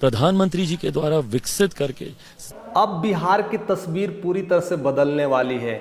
प्रधानमंत्री जी के द्वारा विकसित करके अब बिहार की तस्वीर पूरी तरह से बदलने वाली है।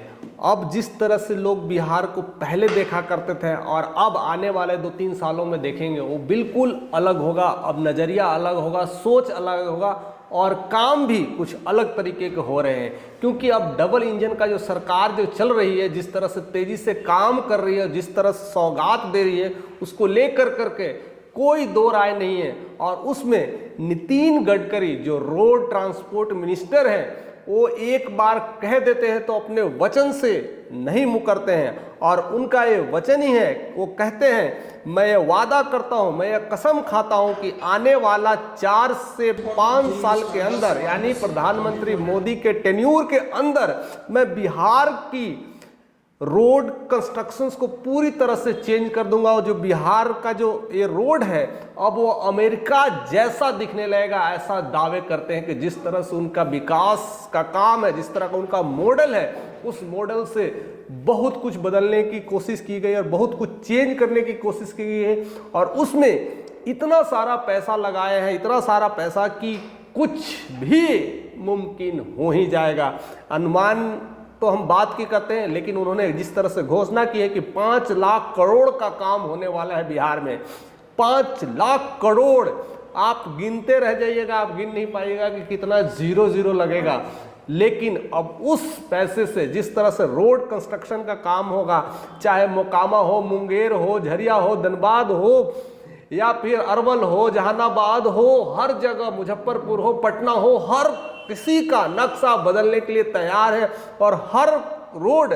अब जिस तरह से लोग बिहार को पहले देखा करते थे और अब आने वाले 2-3 सालों में देखेंगे वो बिल्कुल अलग होगा। अब नज़रिया अलग होगा, सोच अलग होगा और काम भी कुछ अलग तरीके के हो रहे हैं, क्योंकि अब डबल इंजन का जो सरकार जो चल रही है, जिस तरह से तेज़ी से काम कर रही है, जिस तरह से सौगात दे रही है, उसको लेकर करके कोई दो राय नहीं है। और उसमें नितिन गडकरी जो रोड ट्रांसपोर्ट मिनिस्टर हैं, वो एक बार कह देते हैं तो अपने वचन से नहीं मुकरते हैं और उनका ये वचन ही है। वो कहते हैं, मैं ये वादा करता हूँ, मैं ये कसम खाता हूँ कि आने वाला 4 से 5 साल के अंदर, यानी प्रधानमंत्री मोदी के टेन्यूर के अंदर, मैं बिहार की रोड कंस्ट्रक्शंस को पूरी तरह से चेंज कर दूंगा। और जो बिहार का जो ये रोड है अब वो अमेरिका जैसा दिखने लगेगा, ऐसा दावे करते हैं कि जिस तरह से उनका विकास का काम है, जिस तरह का उनका मॉडल है, उस मॉडल से बहुत कुछ बदलने की कोशिश की गई और बहुत कुछ चेंज करने की कोशिश की गई है। और उसमें इतना सारा पैसा लगाए हैं, इतना सारा पैसा कि कुछ भी मुमकिन हो ही जाएगा। अनुमान तो हम बात की करते हैं, लेकिन उन्होंने जिस तरह से घोषणा की है कि 5 लाख करोड़ का काम होने वाला है बिहार में, 5 लाख करोड़, आप गिनते रह जाइएगा, आप गिन नहीं पाइएगा कि कितना जीरो जीरो लगेगा। लेकिन अब उस पैसे से जिस तरह से रोड कंस्ट्रक्शन का काम होगा, चाहे मोकामा हो, मुंगेर हो, झरिया हो, धनबाद हो, या फिर अरवल हो, जहानाबाद हो, हर जगह, मुजफ्फरपुर हो, पटना हो, हर किसी का नक्शा बदलने के लिए तैयार है। और हर रोड,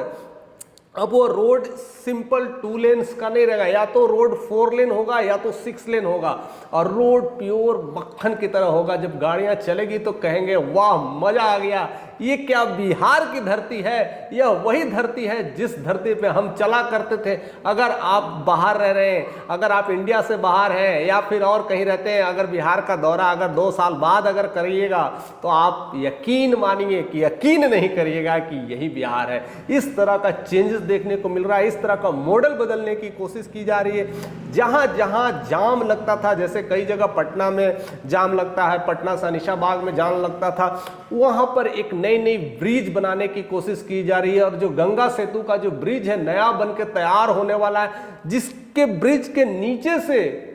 अब वो रोड सिंपल 2 लेन्स का नहीं रहेगा, या तो रोड 4 लेन होगा या तो 6 लेन होगा। और रोड प्योर मक्खन की तरह होगा। जब गाड़ियां चलेगी तो कहेंगे वाह, मजा आ गया, ये क्या बिहार की धरती है, यह वही धरती है जिस धरती पे हम चला करते थे। अगर आप बाहर रह रहे हैं, अगर आप इंडिया से बाहर हैं या फिर और कहीं रहते हैं, अगर बिहार का दौरा अगर 2 साल बाद अगर करिएगा तो आप यकीन मानिए कि यकीन नहीं करिएगा कि यही बिहार है। इस तरह का चेंजेस देखने को मिल रहा है, इस तरह का मॉडल बदलने की कोशिश की जा रही है। जहाँ जहाँ जाम लगता था, जैसे कई जगह पटना में जाम लगता है, पटना सानिशाबाग में जाम लगता था, वहाँ पर एक नई नई ब्रिज बनाने की कोशिश की जा रही है। और जो गंगा सेतु का जो ब्रिज है नया बन के तैयार होने वाला है, जिसके ब्रिज के नीचे से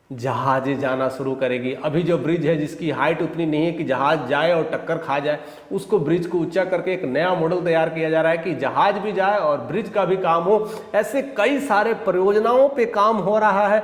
जहाजें जाना शुरू करेगी। अभी जो ब्रिज है जिसकी हाइट उतनी नहीं है कि जहाज जाए और टक्कर खा जाए, उसको ब्रिज को ऊंचा करके एक नया मॉडल तैयार किया जा रहा है कि जहाज भी जाए और ब्रिज का भी काम हो। ऐसे कई सारे परियोजनाओं पे काम हो रहा है।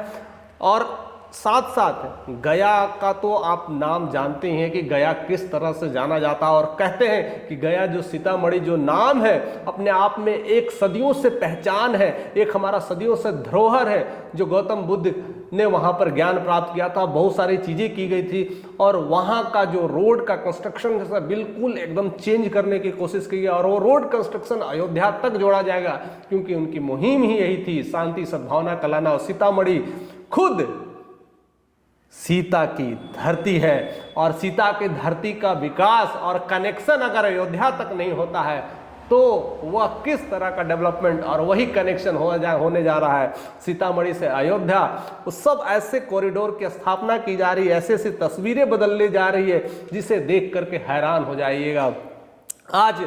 और साथ साथ गया का तो आप नाम जानते ही हैं कि गया किस तरह से जाना जाता है। और कहते हैं कि गया जो सीतामढ़ी जो नाम है, अपने आप में एक सदियों से पहचान है, एक हमारा सदियों से धरोहर है। जो गौतम बुद्ध ने वहाँ पर ज्ञान प्राप्त किया था, बहुत सारी चीज़ें की गई थी। और वहाँ का जो रोड का कंस्ट्रक्शन बिल्कुल एकदम चेंज करने की कोशिश की गई। और वो रोड कंस्ट्रक्शन अयोध्या तक जोड़ा जाएगा, क्योंकि उनकी मुहिम ही यही थी, शांति सद्भावना का लाना। और सीतामढ़ी खुद सीता की धरती है, और सीता की धरती का विकास और कनेक्शन अगर अयोध्या तक नहीं होता है तो वह किस तरह का डेवलपमेंट और वही कनेक्शन होने जा रहा है सीतामढ़ी से अयोध्या। वो सब ऐसे कॉरिडोर की स्थापना की जा रही है, ऐसे ऐसी तस्वीरें बदलने जा रही है जिसे देख करके हैरान हो जाइएगा। आज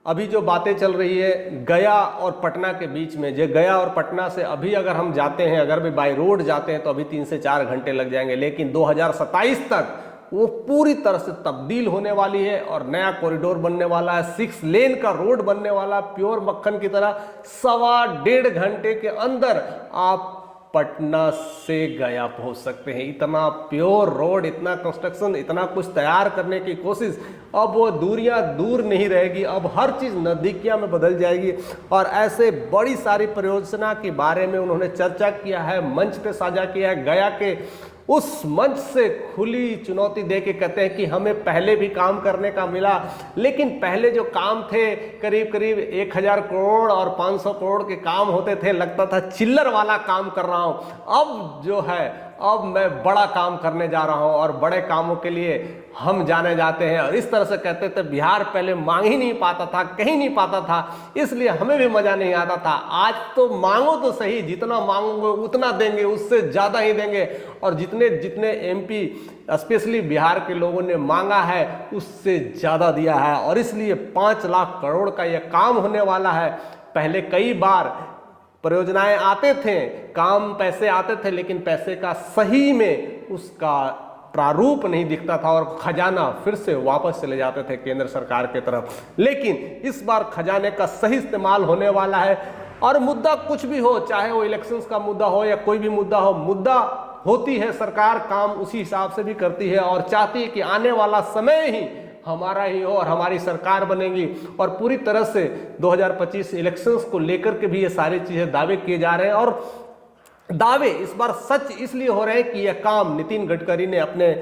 अभी जो बातें चल रही है गया और पटना के बीच में, जो गया और पटना से अभी अगर हम जाते हैं, अगर भी बाय रोड जाते हैं तो अभी 3 से 4 घंटे लग जाएंगे, लेकिन 2027 तक वो पूरी तरह से तब्दील होने वाली है और नया कॉरिडोर बनने वाला है। 6 लेन का रोड बनने वाला, प्योर मक्खन की तरह। 1.25 घंटे के अंदर आप पटना से गया पहुंच सकते हैं। इतना प्योर रोड, इतना कंस्ट्रक्शन, इतना कुछ तैयार करने की कोशिश। अब वो दूरियां दूर नहीं रहेगी, अब हर चीज़ नज़दीकियां में बदल जाएगी। और ऐसे बड़ी सारी परियोजना के बारे में उन्होंने चर्चा किया है, मंच पे साझा किया है। गया के उस मंच से खुली चुनौती दे के कहते हैं कि हमें पहले भी काम करने का मिला, लेकिन पहले जो काम थे करीब करीब 1000 करोड़ और 500 करोड़ के काम होते थे, लगता था चिल्लर वाला काम कर रहा हूँ। अब जो है अब मैं बड़ा काम करने जा रहा हूं और बड़े कामों के लिए हम जाने जाते हैं। और इस तरह से कहते थे बिहार पहले मांग ही नहीं पाता था, कहीं नहीं पाता था, इसलिए हमें भी मजा नहीं आता था। आज तो मांगो तो सही, जितना मांगोगे उतना देंगे, उससे ज्यादा ही देंगे। और जितने जितने एमपी स्पेशली बिहार के लोगों ने मांगा है उससे ज्यादा दिया है। और इसलिए 5 लाख करोड़ का यह काम होने वाला है। पहले कई बार परियोजनाएं आते थे, काम पैसे आते थे, लेकिन पैसे का सही में उसका प्रारूप नहीं दिखता था और खजाना फिर से वापस चले जाते थे केंद्र सरकार की तरफ। लेकिन इस बार खजाने का सही इस्तेमाल होने वाला है। और मुद्दा कुछ भी हो, चाहे वो इलेक्शंस का मुद्दा हो या कोई भी मुद्दा हो, मुद्दा होती है सरकार, काम उसी हिसाब से भी करती है और चाहती है कि आने वाला समय ही हमारा ही हो और हमारी सरकार बनेगी। और पूरी तरह से 2025 इलेक्शंस को लेकर के भी ये सारी चीजें दावे किए जा रहे हैं। और दावे इस बार सच इसलिए हो रहे हैं कि यह काम नितिन गडकरी ने अपने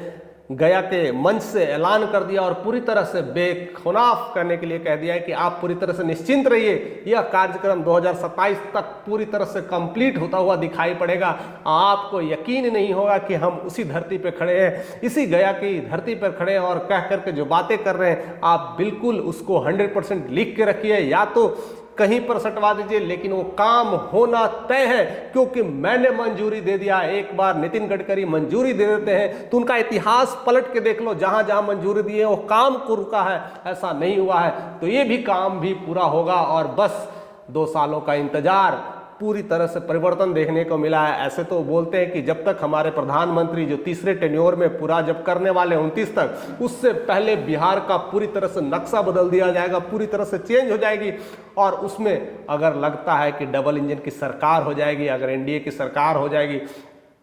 गया के मंच से ऐलान कर दिया और पूरी तरह से बेखौनाफ करने के लिए कह दिया है कि आप पूरी तरह से निश्चिंत रहिए, यह कार्यक्रम 2027 तक पूरी तरह से कंप्लीट होता हुआ दिखाई पड़ेगा। आपको यकीन नहीं होगा कि हम उसी धरती पर खड़े हैं, इसी गया की धरती पर खड़े हैं और कह करके जो बातें कर रहे हैं आप बिल्कुल उसको 100% लिख के रखिए या तो कहीं पर सटवा दीजिए, लेकिन वो काम होना तय है क्योंकि मैंने मंजूरी दे दिया। एक बार नितिन गडकरी मंजूरी दे देते हैं तो उनका इतिहास पलट के देख लो, जहां जहां मंजूरी दी है वो काम को रुका है, ऐसा नहीं हुआ है। तो ये भी काम भी पूरा होगा और बस 2 सालों का इंतजार, पूरी तरह से परिवर्तन देखने को मिला है। ऐसे तो बोलते हैं कि जब तक हमारे प्रधानमंत्री जो तीसरे टेन्योर में पूरा जब करने वाले 29 तक, उससे पहले बिहार का पूरी तरह से नक्शा बदल दिया जाएगा, पूरी तरह से चेंज हो जाएगी। और उसमें अगर लगता है कि डबल इंजन की सरकार हो जाएगी, अगर एनडीए की सरकार हो जाएगी,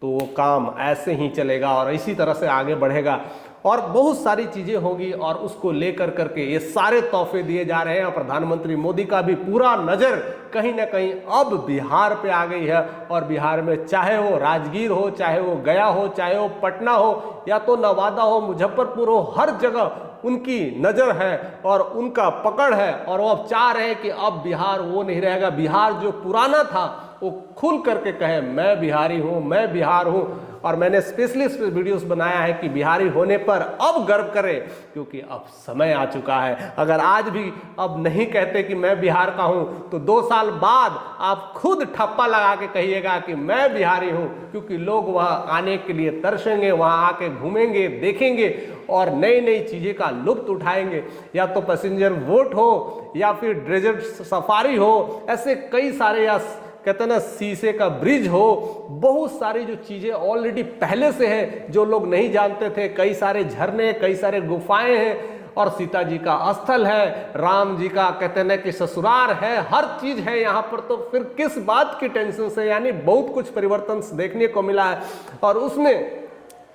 तो वो काम ऐसे ही चलेगा और इसी तरह से आगे बढ़ेगा और बहुत सारी चीजें होगी। और उसको लेकर करके ये सारे तोहफे दिए जा रहे हैं। और प्रधानमंत्री मोदी का भी पूरा नजर कहीं ना कहीं अब बिहार पे आ गई है। और बिहार में चाहे वो राजगीर हो, चाहे वो गया हो, चाहे वो पटना हो या तो नवादा हो, मुजफ्फरपुर हो, हर जगह उनकी नजर है और उनका पकड़ है। और वो अब चाह रहे हैं कि अब बिहार वो नहीं रहेगा, बिहार जो पुराना था वो खुल करके कहे मैं बिहारी हूं, मैं बिहार हूं। और मैंने स्पेशली इस वीडियोस बनाया है कि बिहारी होने पर अब गर्व करें क्योंकि अब समय आ चुका है। अगर आज भी अब नहीं कहते कि मैं बिहार का हूं तो 2 साल बाद आप खुद ठप्पा लगा के कहिएगा कि मैं बिहारी हूं, क्योंकि लोग वहां आने के लिए तरसेंगे, वहां आके घूमेंगे, देखेंगे और नई नई चीजें का लुत्फ उठाएंगे। या तो पैसेंजर बोट हो या फिर डेजर्ट सफारी हो, ऐसे कई सारे, या कहते हैं ना शीशे का ब्रिज हो, बहुत सारी जो चीजें ऑलरेडी पहले से है जो लोग नहीं जानते थे। कई सारे झरने, कई सारे गुफाएं हैं और सीता जी का स्थल है, राम जी का कहते हैं कि ससुराल है, हर चीज है यहाँ पर। तो फिर किस बात की टेंशन से, यानी बहुत कुछ परिवर्तन देखने को मिला है। और उसमें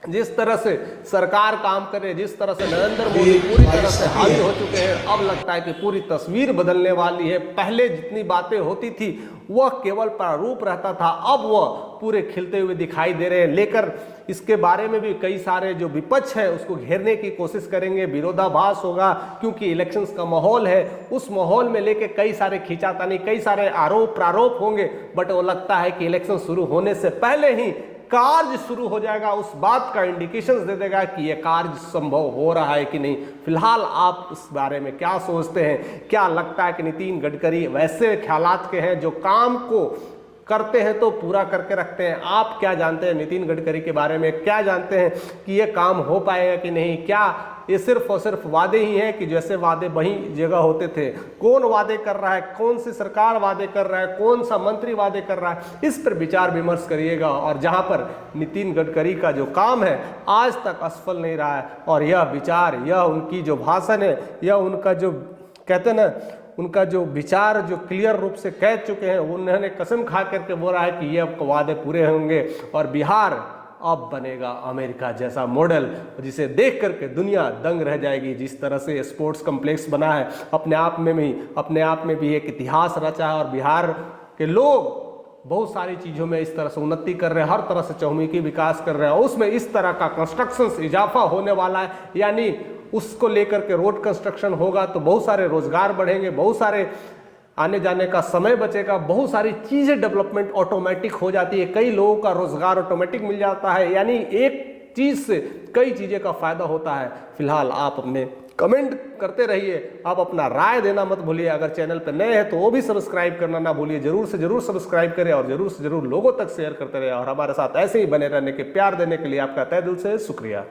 जिस तरह से सरकार काम करे, जिस तरह से नरेंद्र मोदी पूरी तरह से हावी हो चुके हैं, अब लगता है कि पूरी तस्वीर बदलने वाली है। पहले जितनी बातें होती थी वह केवल प्रारूप रहता था, अब वह पूरे खिलते हुए दिखाई दे रहे हैं। लेकर इसके बारे में भी कई सारे जो विपक्ष है उसको घेरने की कोशिश करेंगे, विरोधाभास होगा, क्योंकि इलेक्शंस का माहौल है। उस माहौल में लेके कई सारे खींचातानी, कई सारे आरोप प्रारोप होंगे। बट वो लगता है कि इलेक्शन शुरू होने से पहले ही कार्य शुरू हो जाएगा, उस बात का इंडिकेशंस दे देगा कि यह कार्य संभव हो रहा है कि नहीं। फिलहाल आप इस बारे में क्या सोचते हैं? क्या लगता है कि नितिन गडकरी वैसे ख्यालात के हैं जो काम को करते हैं तो पूरा करके रखते हैं? आप क्या जानते हैं नितिन गडकरी के बारे में? क्या जानते हैं कि यह काम हो पाएगा कि नहीं? क्या ये सिर्फ और सिर्फ वादे ही हैं कि जैसे वादे वही जगह होते थे? कौन वादे कर रहा है, कौन सी सरकार वादे कर रहा है, कौन सा मंत्री वादे कर रहा है, इस पर विचार विमर्श करिएगा। और जहां पर नितिन गडकरी का जो काम है आज तक असफल नहीं रहा है, और यह विचार, यह उनकी जो भाषण है, यह उनका जो कहते हैं ना, उनका जो विचार जो क्लियर रूप से कह चुके हैं, उन्होंने कसम खा करके बोला है कि ये वादे पूरे होंगे और बिहार अब बनेगा अमेरिका जैसा मॉडल, जिसे देख करके दुनिया दंग रह जाएगी। जिस तरह से स्पोर्ट्स कॉम्प्लेक्स बना है, अपने आप में भी एक इतिहास रचा है और बिहार के लोग बहुत सारी चीज़ों में इस तरह से उन्नति कर रहे हैं, हर तरह से चहुमुखी विकास कर रहे हैं। उसमें इस तरह का कंस्ट्रक्शन इजाफा होने वाला है, यानी उसको लेकर के रोड कंस्ट्रक्शन होगा तो बहुत सारे रोजगार बढ़ेंगे, बहुत सारे आने जाने का समय बचेगा, बहुत सारी चीज़ें डेवलपमेंट ऑटोमेटिक हो जाती है, कई लोगों का रोजगार ऑटोमेटिक मिल जाता है, यानी एक चीज़ से कई चीज़ें का फायदा होता है। फिलहाल आप अपने कमेंट करते रहिए, आप अपना राय देना मत भूलिए। अगर चैनल पर नए हैं तो वो भी सब्सक्राइब करना ना भूलिए, जरूर से जरूर सब्सक्राइब करें और जरूर से जरूर लोगों तक शेयर करते रहे और हमारे साथ ऐसे ही बने रहने के, प्यार देने के लिए आपका तहे दिल से शुक्रिया।